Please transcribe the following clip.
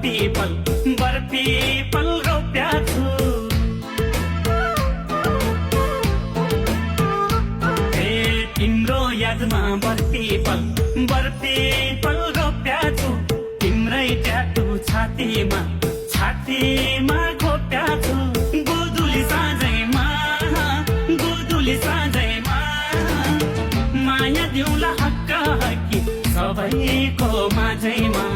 बरपीपल रोप्या छु ए तिम्रो यादमा बरपीपल रोप्या छु तिम्रै ट्याटु छातीमा खोप्या छु गोधुली साँझैमा माया दिउँला हक्का हक्की सबैको माझैमा